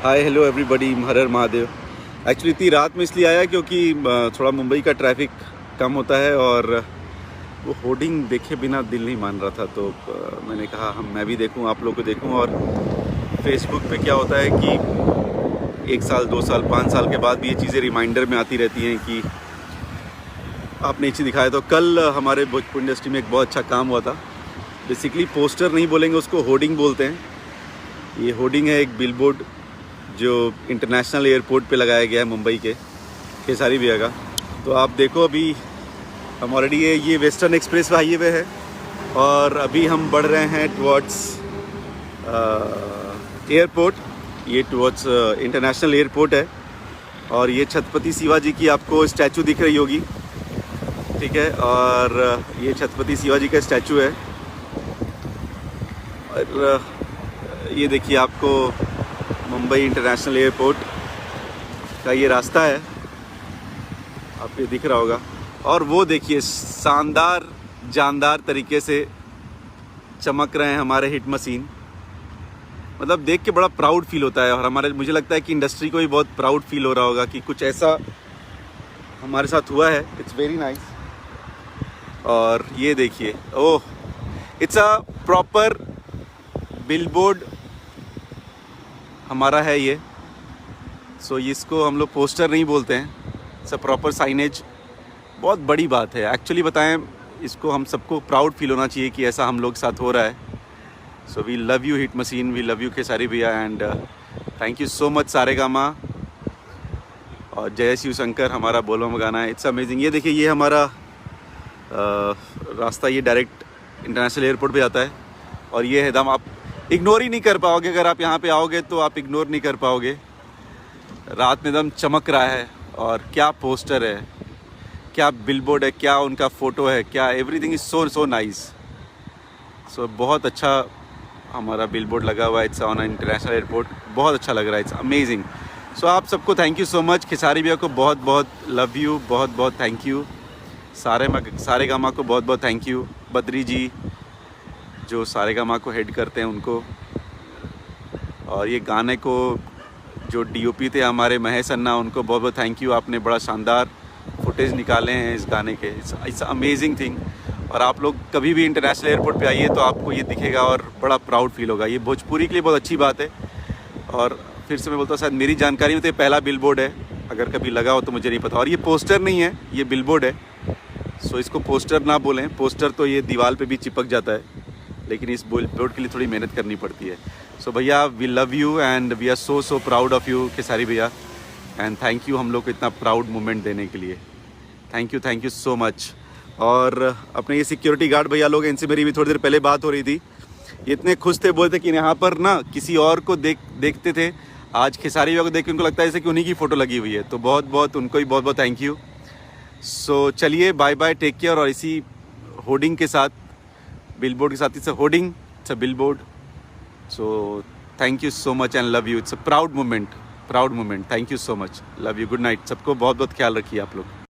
Hi hello everybody, हर हर Mahadev. Actually इतनी रात में इसलिए आया क्योंकि थोड़ा मुंबई का ट्रैफिक कम होता है और वो होर्डिंग देखे बिना दिल नहीं मान रहा था, तो मैंने कहा मैं भी देखूं, आप लोग को देखूं। और फेसबुक पे क्या होता है कि 1 साल 2 साल 5 साल के बाद भी ये चीज़ें रिमाइंडर में आती रहती हैं कि आपने ये चीज़ दिखाया। तो कल हमारे भोजपुर इंडस्ट्री में एक बहुत अच्छा काम हुआ था। बेसिकली पोस्टर नहीं बोलेंगे उसको, होर्डिंग बोलते हैं। ये होर्डिंग है एक बिलबोर्ड जो इंटरनेशनल एयरपोर्ट पे लगाया गया है मुंबई के खेसारी भैया का। तो आप देखो, अभी हम ऑलरेडी ये वेस्टर्न एक्सप्रेस हाईवे है और अभी हम बढ़ रहे हैं टुवर्ड्स एयरपोर्ट। ये टुवर्ड्स इंटरनेशनल एयरपोर्ट है और ये छत्रपति शिवाजी की आपको स्टैचू दिख रही होगी, ठीक है। और ये छत्रपति शिवाजी का स्टैचू है और ये देखिए आपको मुंबई इंटरनेशनल एयरपोर्ट का ये रास्ता है, आपको दिख रहा होगा। और वो देखिए शानदार जानदार तरीके से चमक रहे हैं हमारे हिट मशीन। मतलब देख के बड़ा प्राउड फील होता है और मुझे लगता है कि इंडस्ट्री को भी बहुत प्राउड फील हो रहा होगा कि कुछ ऐसा हमारे साथ हुआ है। It's very nice. और ये देखिए, ओह, इट्स अ प्रॉपर बिलबोर्ड हमारा है ये। सो इसको हम लोग पोस्टर नहीं बोलते हैं, इट्स अ प्रॉपर साइनेज। बहुत बड़ी बात है एक्चुअली, बताएं, इसको हम सबको प्राउड फील होना चाहिए कि ऐसा हम लोग के साथ हो रहा है। So we love you hit machine, we love you Khesari भैया and thank you so much Saregama और जय शिव शंकर हमारा बोलबम गाना है। It's amazing. ये देखिए, ये हमारा रास्ता ये डायरेक्ट इंटरनेशनल एयरपोर्ट पे जाता है और ये है दम। आप इग्नोर ही नहीं कर पाओगे, अगर आप यहाँ पे आओगे तो आप इग्नोर नहीं कर पाओगे। रात में दम चमक रहा है और क्या पोस्टर है, क्या बिलबोर्ड है, क्या उनका फ़ोटो है, क्या एवरीथिंग इज़ सो नाइस। सो बहुत अच्छा हमारा बिलबोर्ड लगा हुआ है। इट्स ऑन इंटरनेशनल एयरपोर्ट, बहुत अच्छा लग रहा है। It's amazing. सो आप सबको thank you so much. Khesari भैया को बहुत बहुत लव यू, बहुत बहुत थैंक यू। सारेगामा को बहुत बहुत थैंक यू। बद्री जी जो सारेगामा को हेड करते हैं उनको, और ये गाने को जो डीओपी थे हमारे महेश अन्ना, उनको बहुत बहुत थैंक यू। आपने बड़ा शानदार फुटेज निकाले हैं इस गाने के। It's amazing thing. और आप लोग कभी भी इंटरनेशनल एयरपोर्ट पे आइए तो आपको ये दिखेगा और बड़ा प्राउड फील होगा। ये भोजपुरी के लिए बहुत अच्छी बात है। और फिर से मैं बोलता हूँ, शायद मेरी जानकारी में तो ये पहला बिलबोर्ड है, अगर कभी लगा हो तो मुझे नहीं पता। और ये पोस्टर नहीं है, ये बिलबोर्ड है। सो इसको पोस्टर ना बोलें, पोस्टर तो ये दीवार पे भी चिपक जाता है, लेकिन इस बिलबोर्ड के लिए थोड़ी मेहनत करनी पड़ती है। सो भैया, we love you and we are so proud of you Khesari भैया एंड थैंक यू हम लोग को इतना प्राउड मोमेंट देने के लिए। Thank you so much. और अपने ये सिक्योरिटी गार्ड भैया लोग, इनसे मेरी भी थोड़ी देर पहले बात हो रही थी। ये इतने खुश थे, बोलते कि यहाँ पर ना किसी और को देखते थे, आज खेसारी भैया को देख के उनको लगता है जैसे कि उन्हीं की फ़ोटो लगी हुई है। तो बहुत बहुत उनको भी बहुत बहुत थैंक यू। सो चलिए, बाय बाय, टेक केयर। और इसी होर्डिंग के साथ, बिलबोर्ड के साथ, it's a hoarding, it's a billboard. So thank you so much and love you. It's a proud moment. Thank you so much, love you, good night. सबको बहुत बहुत ख्याल रखिए आप लोग।